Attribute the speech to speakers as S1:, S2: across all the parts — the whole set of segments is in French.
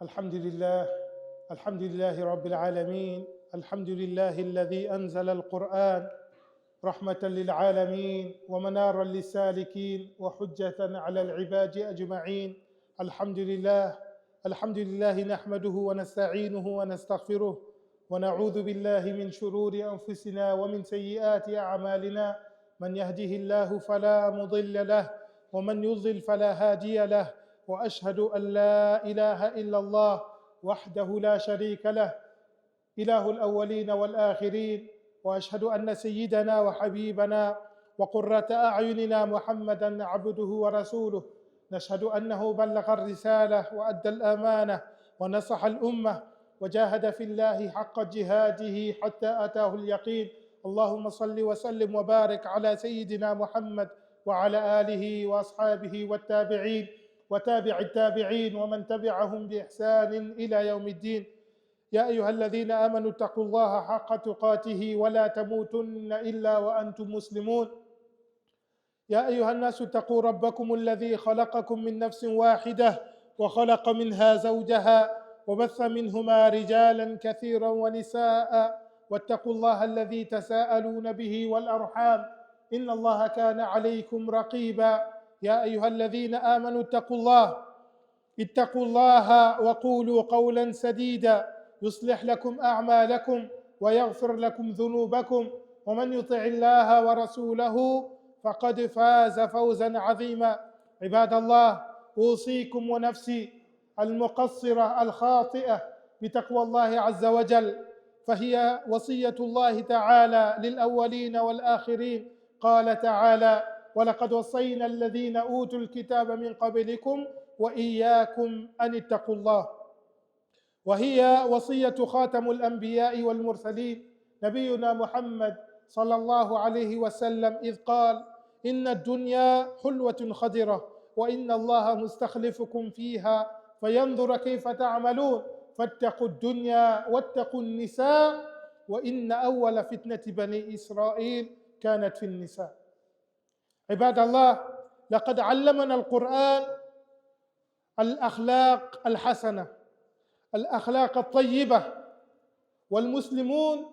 S1: الحمد لله رب العالمين. الحمد لله الذي أنزل القرآن رحمة للعالمين ومنارا للسالكين وحجة على العباد أجمعين. الحمد لله نحمده ونستعينه ونستغفره ونعوذ بالله من شرور أنفسنا ومن سيئات أعمالنا. من يهده الله فلا مضل له ومن يضلل فلا هادي له، وأشهد أن لا إله إلا الله وحده لا شريك له إله الأولين والآخرين، وأشهد أن سيدنا وحبيبنا وقرة أعيننا محمدًا عبده ورسوله. نشهد أنه بلغ الرسالة وأدى الأمانة ونصح الأمة وجاهد في الله حق جهاده حتى أتاه اليقين. اللهم صل وسلم وبارك على سيدنا محمد وعلى آله وأصحابه والتابعين وتابع التابعين ومن تبعهم بإحسان إلى يوم الدين. يا أيها الذين آمنوا اتقوا الله حق تقاته ولا تموتن إلا وأنتم مسلمون. يا أيها الناس اتقوا ربكم الذي خلقكم من نفس واحدة وخلق منها زوجها وبث منهما رجالا كثيرا ونساء، واتقوا الله الذي تساءلون به والأرحام إن الله كان عليكم رقيبا. يا أيها الذين آمنوا اتقوا الله وقولوا قولا سديدا يصلح لكم أعمالكم ويغفر لكم ذنوبكم، ومن يطع الله ورسوله فقد فاز فوزا عظيما. عباد الله، أوصيكم ونفسي المقصرة الخاطئة بتقوى الله عز وجل، فهي وصية الله تعالى للأولين والآخرين. قال تعالى: ولقد وصينا الذين أوتوا الكتاب من قبلكم وإياكم أن اتقوا الله. وهي وصية خاتم الأنبياء والمرسلين نبينا محمد صلى الله عليه وسلم، إذ قال: إن الدنيا حلوة خضرة وإن الله مستخلفكم فيها فينظر كيف تعملون، فاتقوا الدنيا واتقوا النساء، وإن أول فتنة بني إسرائيل كانت في النساء. عباد الله، لقد علمنا القرآن الأخلاق الحسنة، الأخلاق الطيبة، والمسلمون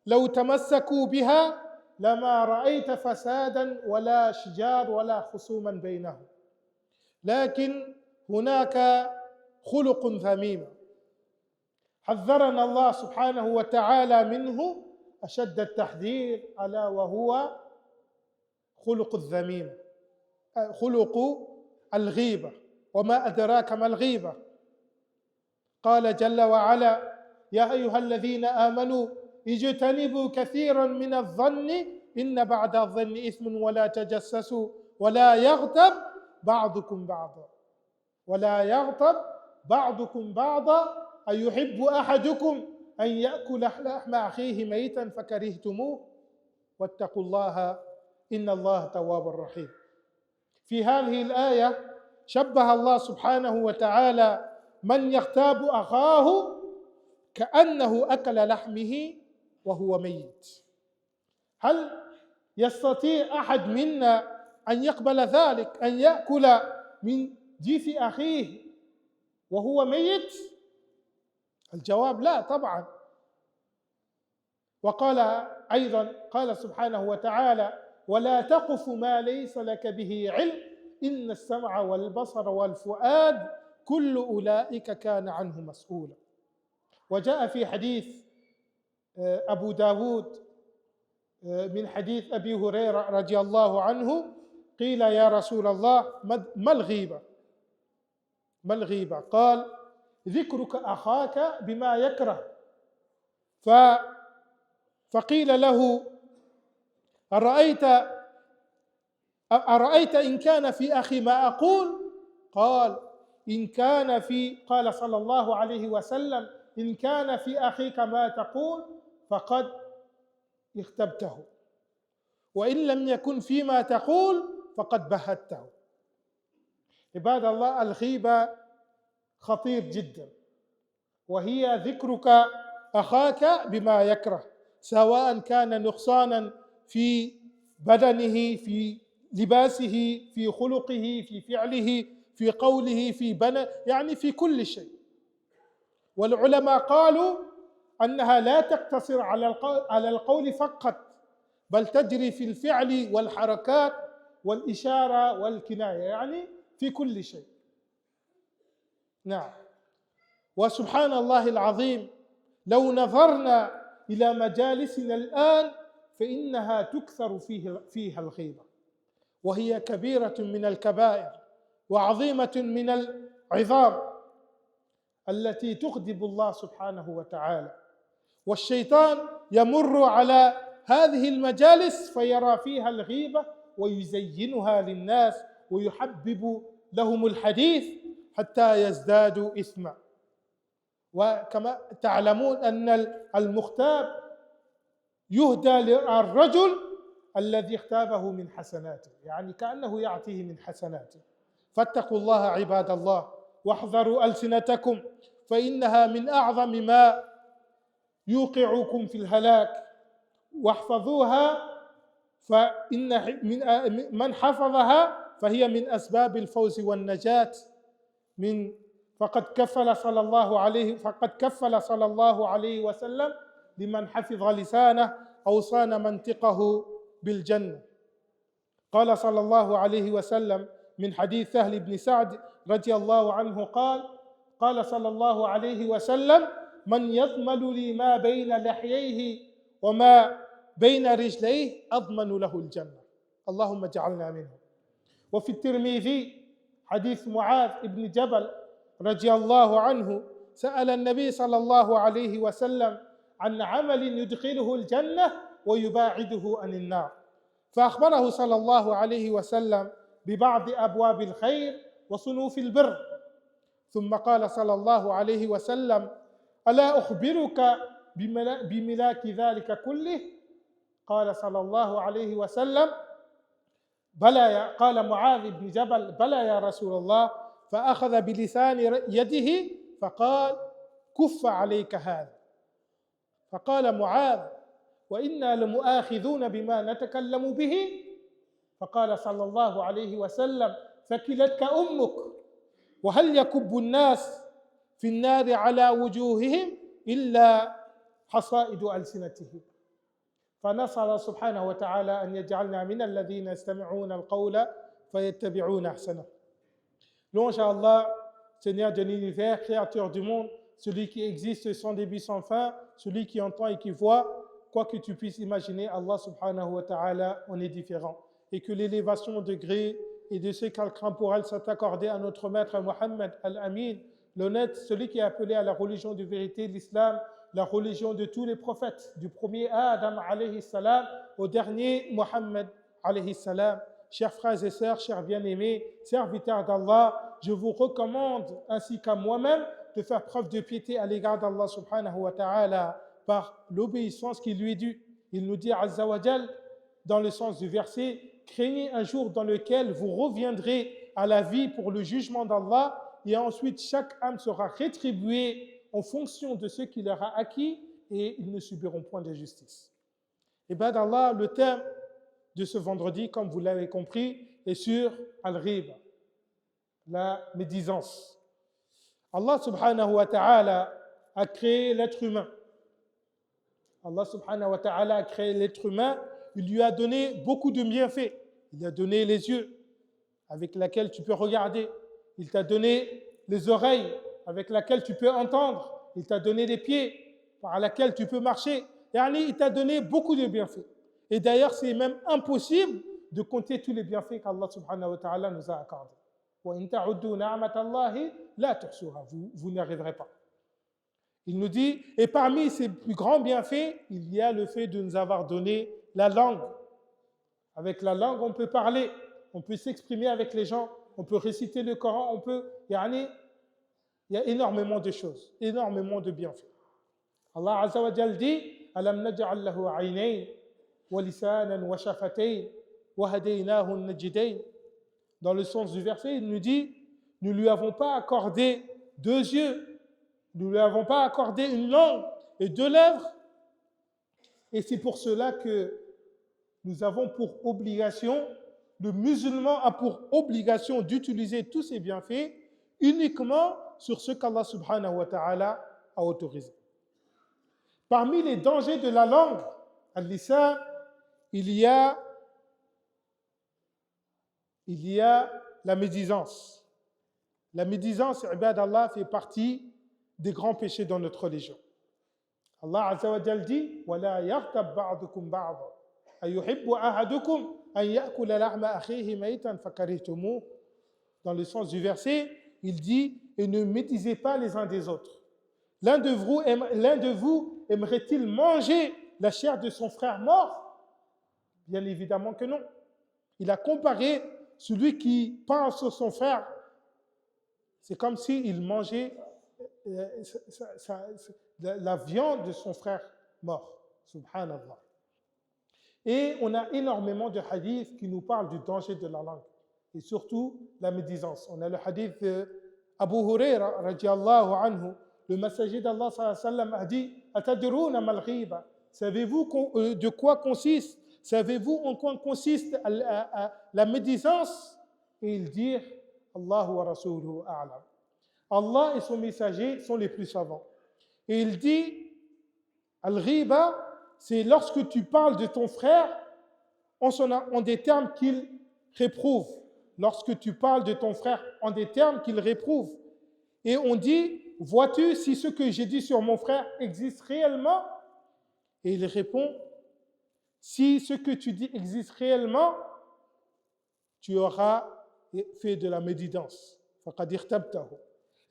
S1: لو تمسكوا بها لما رأيت فسادا ولا شجار ولا خصوما بينهم. لكن هناك خلق ذميم حذرنا الله سبحانه وتعالى منه أشد التحذير، ألا وهو خلق الذميم، خلق الغيبة. وما أدراك ما الغيبة؟ قال جل وعلا: يا أيها الذين آمنوا اجتنبوا كثيرا من الظن إن بعد الظن إثم ولا تجسسوا ولا يغتب بعضكم بعضا أيحب أحدكم أن يأكل لحم أخيه ميتا فكرهتموه واتقوا الله إن الله تواب رحيم. في هذه الآية شبه الله سبحانه وتعالى من يغتاب أخاه كأنه أكل لحمه وهو ميت. هل يستطيع أحد منا أن يقبل ذلك، أن يأكل من جيف أخيه وهو ميت؟ الجواب لا طبعا. وقال أيضا، قال سبحانه وتعالى: ولا تقف ما ليس لك به علم إن السمع والبصر والفؤاد كل أولئك كان عنه مسؤولا. وجاء في حديث أبو داود من حديث أبي هريرة رضي الله عنه، قيل: يا رسول الله ما الغيبة؟ ما الغيبة؟ قال: ذكرك أخاك بما يكره. فقيل له: أرأيت إن كان في أخي ما أقول؟ قال صلى الله عليه وسلم: إن كان في أخيك ما تقول فقد اغتبته، وإن لم يكن فيما تقول فقد بهته. عباد الله، الغيبة خطير جدا، وهي ذكرك أخاك بما يكره، سواء كان نقصانا في بدنه، في لباسه، في خلقه، في فعله، في قوله، في يعني في كل شيء. والعلماء قالوا أنها لا تقتصر على القول فقط، بل تجري في الفعل والحركات والإشارة والكناية، يعني في كل شيء. نعم. وسبحان الله العظيم، لو نظرنا إلى مجالسنا الآن فإنها تكثر فيها الغيبة، وهي كبيرة من الكبائر وعظيمة من العظام التي تغضب الله سبحانه وتعالى. والشيطان يمر على هذه المجالس فيرى فيها الغيبة ويزينها للناس ويحبب لهم الحديث حتى يزدادوا إثما. وكما تعلمون أن المغتاب يهدى للرجل الذي اغتابه من حسناته، يعني كأنه يعطيه من حسناته. فاتقوا الله عباد الله واحذروا ألسنتكم، فإنها من أعظم ما يوقعكم في الهلاك، واحفظوها، فإن من حفظها فهي من أسباب الفوز والنجاة. فقد كفل صلى الله عليه وسلم لمن حفظ لسانه أو صان منطقه بالجنة. قال صلى الله عليه وسلم من حديث سهل بن سعد رضي الله عنه قال صلى الله عليه وسلم: من يضمن لي ما بين لحييه وما بين رجليه أضمن له الجنة. اللهم اجعلنا منهم. وفي الترمذي حديث معاذ بن جبل رضي الله عنه سأل النبي صلى الله عليه وسلم عن عمل يدخله الجنة ويباعده عن النار، فأخبره صلى الله عليه وسلم ببعض أبواب الخير وصنوف البر، ثم قال صلى الله عليه وسلم: ألا أخبرك بملاك ذلك كله؟ قال صلى الله عليه وسلم: بلى. قال معاذ بن جبل: بلى يا رسول الله. فأخذ بلسان يده فقال: كف عليك هذا. فقال معاذ: وإنا لمؤاخذون بما نتكلم به. فقال صلى الله عليه وسلم: ثكلتك أمك. وهل يكب الناس في النار على وجوههم إلا حصائد ألسنتهم. فنسأل سبحانه وتعالى أن يجعلنا من الذين يستمعون القول فيتبعون أحسنه. Louange à Allah, Seigneur de l'univers, créateur du monde, celui qui existe sans début, sans fin, celui qui entend et qui voit. Quoi que tu puisses imaginer, Allah subhanahu wa ta'ala en est différent. Et que l'élévation au degré et de ce qu'Al-Kram pour elle soit accordée à notre maître Mohammed Al-Amin, l'honnête, celui qui est appelé à la religion de vérité, l'islam, la religion de tous les prophètes, du premier Adam alayhi salam au dernier Mohammed alayhi salam. Chers frères et sœurs, chers bien-aimés, serviteurs d'Allah, je vous recommande, ainsi qu'à moi-même, de faire preuve de piété à l'égard d'Allah subhanahu wa ta'ala par l'obéissance qui lui est due. Il nous dit Azza wa Jal, dans le sens du verset: craignez un jour dans lequel vous reviendrez à la vie pour le jugement d'Allah, et ensuite chaque âme sera rétribuée en fonction de ce qu'il aura acquis, et ils ne subiront point d'injustice. Et bien d'Allah, le thème de ce vendredi, comme vous l'avez compris, est sur Al-Riba, la médisance. Allah subhanahu wa ta'ala a créé l'être humain. Allah subhanahu wa ta'ala a créé l'être humain, il lui a donné beaucoup de bienfaits. Il a donné les yeux avec lesquels tu peux regarder. Il t'a donné les oreilles avec lesquelles tu peux entendre. Il t'a donné les pieds par lesquels tu peux marcher. Yani, il t'a donné beaucoup de bienfaits. Et d'ailleurs, c'est même impossible de compter tous les bienfaits qu'Allah subhanahu wa ta'ala nous a accordés. Vous n'y arriverez pas. Il nous dit, et parmi ces plus grands bienfaits, il y a le fait de nous avoir donné la langue. Avec la langue, on peut parler, on peut s'exprimer avec les gens, on peut réciter le Coran, on peut... il y a énormément de choses, énormément de bienfaits. Allah Azza wa Jal dit, Alam naj'al lahu aynayn wa lisanan wa shafatayn wa hadaynahu an-najdayn. Dans le sens du verset, il nous dit, nous ne lui avons pas accordé 2 yeux, nous ne lui avons pas accordé une langue et 2 lèvres. Et c'est pour cela que nous avons pour obligation, le musulman a pour obligation d'utiliser tous ces bienfaits uniquement sur ce qu'Allah subhanahu wa ta'ala a autorisé. Parmi les dangers de la langue, al-lisan, il y a la médisance. La médisance, ibadallah, fait partie des grands péchés dans notre religion. Allah Azza wa Jal dit وَلَا يَغْتَبْ بَعْضُكُمْ بَعْضًا أَيُحِبُّ أَحَدُكُمْ أَنْ يَأْكُلَ لَحْمَ أَخِيهِ مَيْتًا فَكَرِهْتُمُوهُ. Dans le sens du verset, il dit « Et ne médisez pas les uns des autres. L'un de vous aimerait-il manger la chair de son frère mort ?» Bien évidemment que non. Il a comparé celui qui pense sur son frère, c'est comme s'il mangeait la viande de son frère mort. Subhanallah. Et on a énormément de hadiths qui nous parlent du danger de la langue, et surtout la médisance. On a le hadith d'Abu Huraira, radiallahu anhu, le messager d'Allah sallallahu alayhi wa sallam a dit « Atadruna mal ghiba » Savez-vous de quoi consiste, savez-vous en quoi consiste la médisance? Et ils dirent « Allahu wa rasuluhu a'lam » Allah et son messager sont les plus savants. Et il dit « Al-ghiba » c'est lorsque tu parles de ton frère en des termes qu'il réprouve. Lorsque tu parles de ton frère en des termes qu'il réprouve. Et on dit, vois-tu si ce que j'ai dit sur mon frère existe réellement? Et il répond, si ce que tu dis existe réellement, tu auras fait de la médisance.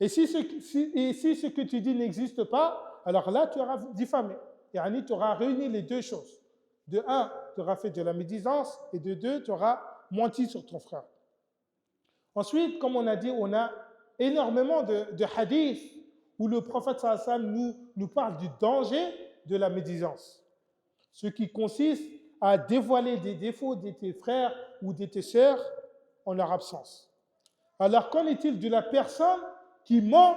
S1: Et si ce que tu dis n'existe pas, alors là, tu auras diffamé. Et tu auras réuni les deux choses. De un, tu auras fait de la médisance, et de deux, tu auras menti sur ton frère. Ensuite, comme on a dit, on a énormément de hadiths où le prophète sallallahu alayhi wa sallam nous parle du danger de la médisance. Ce qui consiste à dévoiler des défauts de tes frères ou de tes sœurs en leur absence. Alors, qu'en est-il de la personne qui ment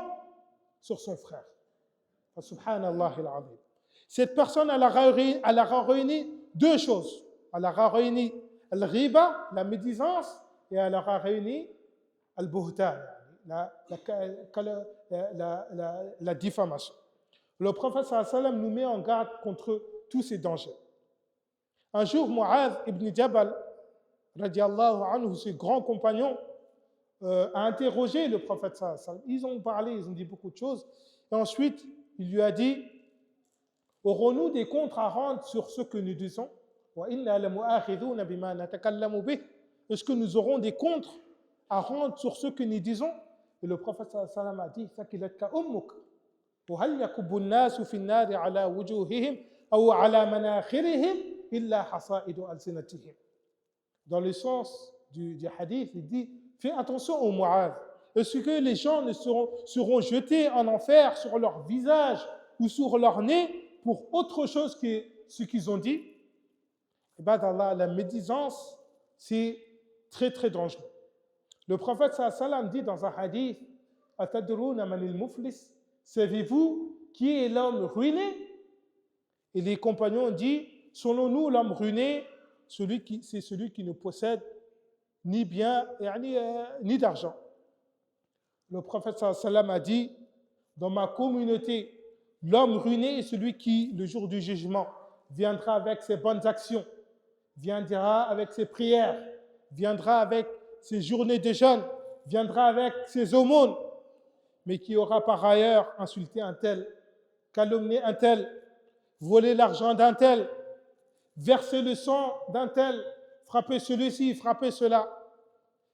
S1: sur son frère? Subhanallah al-azim. Cette personne, elle aura réuni deux choses. Elle aura réuni al-ghiba, la médisance, et elle aura réuni al-buhtan, la diffamation. Le prophète sallallahu alayhi wa sallam nous met en garde contre tous ces dangers. Un jour, Mu'adh ibn Jabal, radiallahu anhu, ce grand compagnon, a interrogé le prophète sallallahu alayhi wa sallam. Ils ont parlé, ils ont dit beaucoup de choses. Et ensuite, il lui a dit, aurons-nous des comptes à rendre sur ce que nous disons? Est-ce que nous aurons des comptes à rendre sur ce que nous disons? Et le prophète sallallahu alayhi wa sallam a dit, Sakilatka ummuk, wa hal yakubbu an-nasu fi an-nari ala wujuhihim aw ala manakhirihim illa hasaidu alsinatihim. Dans le sens du hadith, il dit, fais attention au Mu'adh. Est-ce que les gens seront jetés en enfer sur leur visage ou sur leur nez pour autre chose que ce qu'ils ont dit? Ibadallah, la médisance, c'est très très dangereux. Le prophète sallallahu alayhi wa sallam dit dans un hadith, Atadruna manil muflis, savez-vous qui est l'homme ruiné? Et les compagnons ont dit, selon nous, l'homme ruiné, c'est celui qui ne possède ni bien ni d'argent. Le prophète sallallahu alayhi wa sallam a dit, dans ma communauté, l'homme ruiné est celui qui, le jour du jugement, viendra avec ses bonnes actions, viendra avec ses prières, viendra avec ses journées de jeûne, viendra avec ses aumônes, mais qui aura par ailleurs insulté un tel, calomnié un tel, volé l'argent d'un tel, versé le sang d'un tel, frappé celui-ci, frappé cela.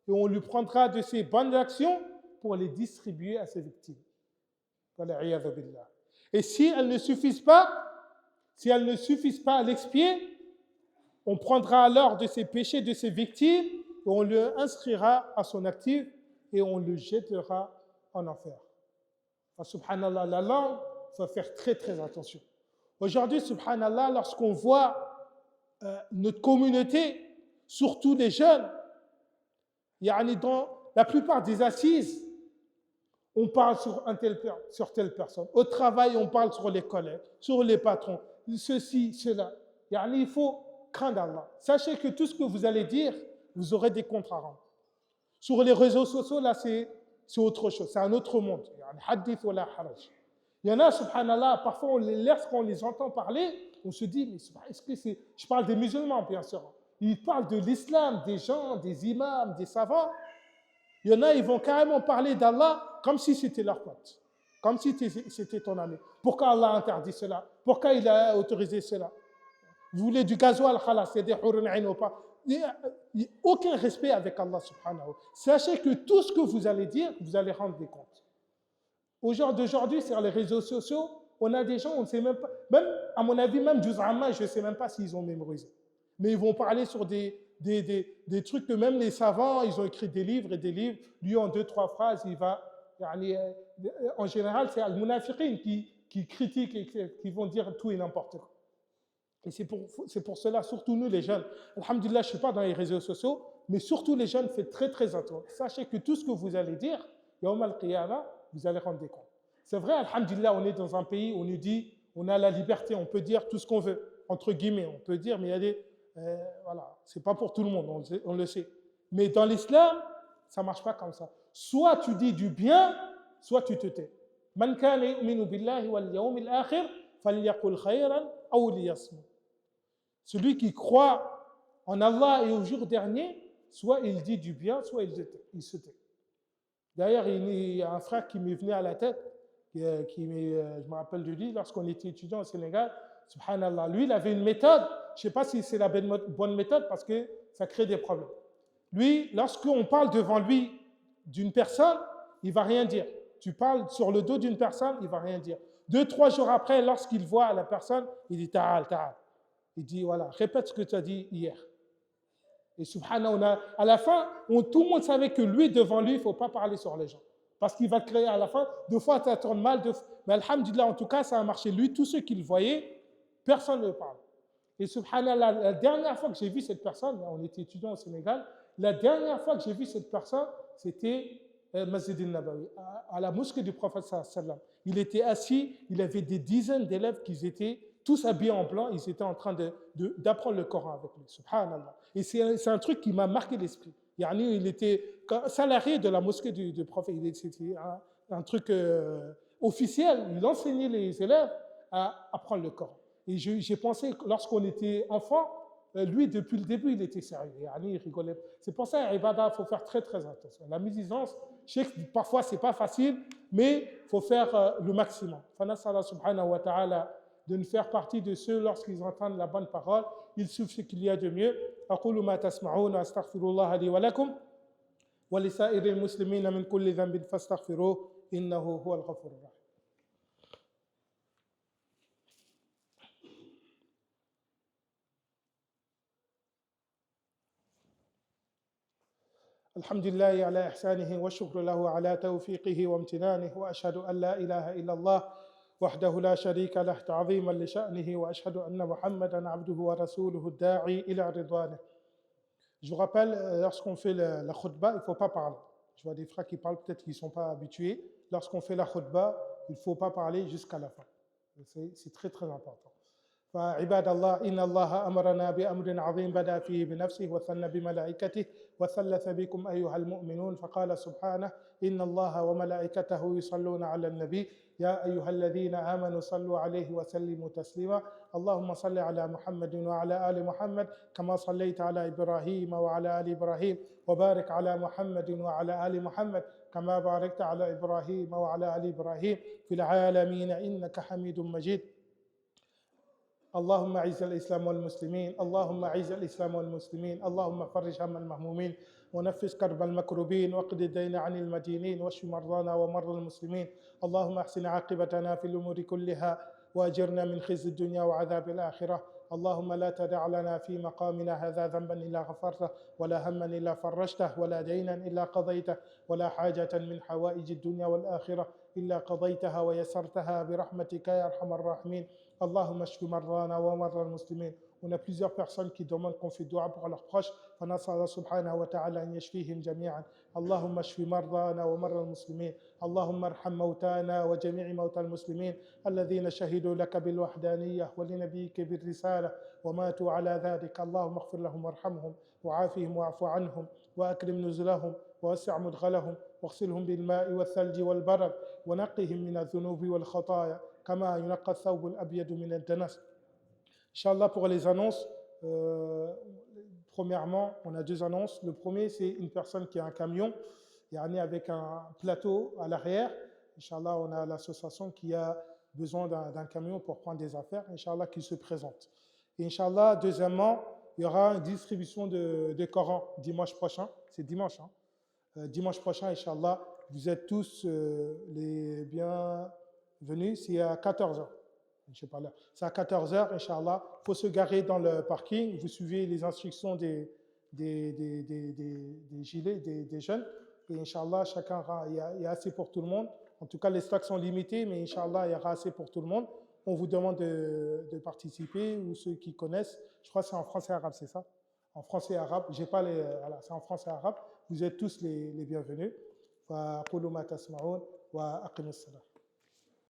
S1: Et on lui prendra de ses bonnes actions pour les distribuer à ses victimes. Et si elles ne suffisent pas à l'expier, on prendra alors de ses péchés, de ses victimes, et on le inscrira à son actif et on le jettera en enfer. Subhanallah, la langue, il faut faire très très attention. Aujourd'hui, subhanallah, lorsqu'on voit notre communauté, surtout les jeunes, dans la plupart des assises, on parle sur telle personne. Au travail, on parle sur les collègues, sur les patrons, ceci, cela. Il faut craindre Allah. Sachez que tout ce que vous allez dire, vous aurez des comptes à rendre. Sur les réseaux sociaux, là, c'est autre chose, c'est un autre monde. Hadith wala haraj. Il y en a, subhanallah, parfois, lorsqu'on les entend parler, on se dit, mais est-ce que c'est... Je parle des musulmans, bien sûr. Ils parlent de l'islam, des gens, des imams, des savants. Il y en a, ils vont carrément parler d'Allah comme si c'était leur pote, comme si c'était ton ami. Pourquoi Allah a interdit cela? Pourquoi il a autorisé cela? Vous voulez du gasoil, khalas, c'est des hurun ain ou pas? Il n'y a aucun respect avec Allah subhanahu. Sachez que tout ce que vous allez dire, vous allez rendre des comptes. Au jour d'aujourd'hui, sur les réseaux sociaux, on a des gens, on ne sait même pas, même à mon avis, même Juz Amma, je ne sais même pas s'ils ont mémorisé. Mais ils vont parler sur des trucs que même les savants, ils ont écrit des livres et des livres. Lui, en 2-3 phrases, il va. En général, c'est Al-Munafiqin qui critiquent et qui vont dire tout et n'importe quoi. Et c'est pour cela, surtout nous les jeunes, alhamdulillah, je ne suis pas dans les réseaux sociaux, mais surtout les jeunes, faites très très attention. Sachez que tout ce que vous allez dire, Yawm al-Qiyamah, vous allez rendre des comptes. C'est vrai, alhamdulillah, on est dans un pays où on nous dit, on a la liberté, on peut dire tout ce qu'on veut, entre guillemets, on peut dire, mais il y a des... voilà, c'est pas pour tout le monde, on le sait. Mais dans l'islam, ça ne marche pas comme ça. Soit tu dis du bien, soit tu te tais. Man kana yu'minu billahi wal yawmil akhir falyaqul khayran aw liyasmut. Celui qui croit en Allah et au jour dernier, soit il dit du bien, soit il se tait. D'ailleurs, il y a un frère qui m'est venu à la tête, je me rappelle de lui, lorsqu'on était étudiant au Sénégal, subhanallah, lui, il avait une méthode, je ne sais pas si c'est la bonne méthode parce que ça crée des problèmes. Lui, lorsqu'on parle devant lui d'une personne, il ne va rien dire. Tu parles sur le dos d'une personne, il ne va rien dire. 2-3 jours après, lorsqu'il voit la personne, il dit ta'al, ta'al. Il dit, voilà, répète ce que tu as dit hier. Et subhanallah, à la fin, tout le monde savait que lui, devant lui, il ne faut pas parler sur les gens. Parce qu'il va créer à la fin, 2 fois ça tourne mal, mais alhamdulillah, en tout cas, ça a marché. Lui, tous ceux qui le voyaient, personne ne parle. Et subhanallah, la dernière fois que j'ai vu cette personne, on était étudiants au Sénégal, la dernière fois que j'ai vu cette personne, c'était Masjid al-Nabawi, à la mosquée du prophète sallam. Il était assis, il avait des dizaines d'élèves qui étaient tous habillés en blanc, ils étaient en train d'apprendre le Coran avec lui, subhanallah. Et c'est un truc qui m'a marqué l'esprit. Il était salarié de la mosquée du prophète, c'était un truc officiel, il enseignait les élèves à apprendre le Coran. Et j'ai pensé, lorsqu'on était enfant, lui, depuis le début, il était sérieux. Il rigolait. C'est pour ça, il faut faire très, très attention. La médisance, je sais que parfois, ce n'est pas facile, mais il faut faire le maximum. Fanasala subhanahu wa ta'ala de nous faire partie de ceux, lorsqu'ils entendent la bonne parole, il suffit qu'il y a de mieux. أقول ما تسمعون أستغفر الله لي ولكم ولسائر المسلمين من كل ذنب فاستغفروه إنه هو الغفور الرحيم. الحمد لله على إحسانه والشكر له على توفيقه وامتنانه وأشهد أن لا إله إلا الله وحده لا شريك له تعظيما لشأنه وأشهد أن محمدا عبده ورسوله الداعي إلى رضوانه. Je vous rappelle, lorsqu'on fait la khutbah, il ne faut pas parler. Je vois des frères qui parlent, peut-être qu'ils ne sont pas habitués. Lorsqu'on fait la khutbah, il ne faut pas parler jusqu'à la fin. C'est très très important. فعباد الله إن الله أمرنا بأمر عظيم بدأ فيه بنفسه وثنى بملائكته وثلث بكم أيها المؤمنون فقال سبحانه إن الله وملائكته يصلون على النبي يا أيها الذين آمنوا صلوا عليه وسلموا تسليما اللهم صل على محمد وعلى آل محمد كما صليت على إبراهيم وعلى آل إبراهيم وبارك على محمد وعلى آل محمد كما باركت على إبراهيم وعلى آل إبراهيم في العالمين إنك حميد مجيد اللهم اعز الاسلام والمسلمين اللهم اعز الاسلام والمسلمين اللهم فرج هم المهمومين ونفس كرب المكروبين واقض الدين عن المدينين واشف مرضانا ومرضى المسلمين اللهم احسن عاقبتنا في الامور كلها واجرنا من خزي الدنيا وعذاب الاخره اللهم لا تدع لنا في مقامنا هذا ذنبا الا غفرته ولا هما الا فرجته ولا دينا الا قضيته ولا حاجه من حوائج الدنيا والاخره الا قضيتها ويسرتها برحمتك يا ارحم الراحمين اللهم اشف مرضانا ومرضى المسلمين. On a plusieurs personnes qui demandent qu'on fait dua pour leurs proches. فنسأل الله سبحانه وتعالى أن يشفيهم جميعا. اللهم اشف مرضانا ومرضى المسلمين. اللهم ارحم موتانا وجميع موتى المسلمين الذين شهدوا لك بالوحدانية ولنبيك بالرسالة وماتوا على ذلك. اللهم اغفر لهم وارحمهم وعافهم واعف عنهم وأكرم نزلهم ووسع مدخلهم واغسلهم بالماء والثلج والبرد ونقهم من الذنوب والخطايا كما ينقى الثوب الأبيض من الدنس. Inch'Allah, pour les annonces, premièrement, on a deux annonces. Le premier, c'est une personne qui a un camion, avec un plateau à l'arrière. Inch'Allah, on a l'association qui a besoin d'un camion pour prendre des affaires. Inch'Allah, qui se présente. Et Inch'Allah, deuxièmement, il y aura une distribution de Coran dimanche prochain. C'est dimanche, hein. Dimanche prochain, Inch'Allah, vous êtes tous les bienvenus. C'est à 14h. Je sais pas là. C'est à 14h, Inch'Allah. Il faut se garer dans le parking. Vous suivez les instructions des gilets, des jeunes. Et Inch'Allah, il y a assez pour tout le monde. En tout cas, les stocks sont limités, mais Inch'Allah, il y aura assez pour tout le monde. On vous demande de participer, ou ceux qui connaissent. Je crois que c'est en français et arabe, c'est ça? En français et arabe. J'ai pas les. Voilà, c'est en français et arabe. Vous êtes tous les bienvenus. Wa qulu ma tasma'un wa aqimus salam.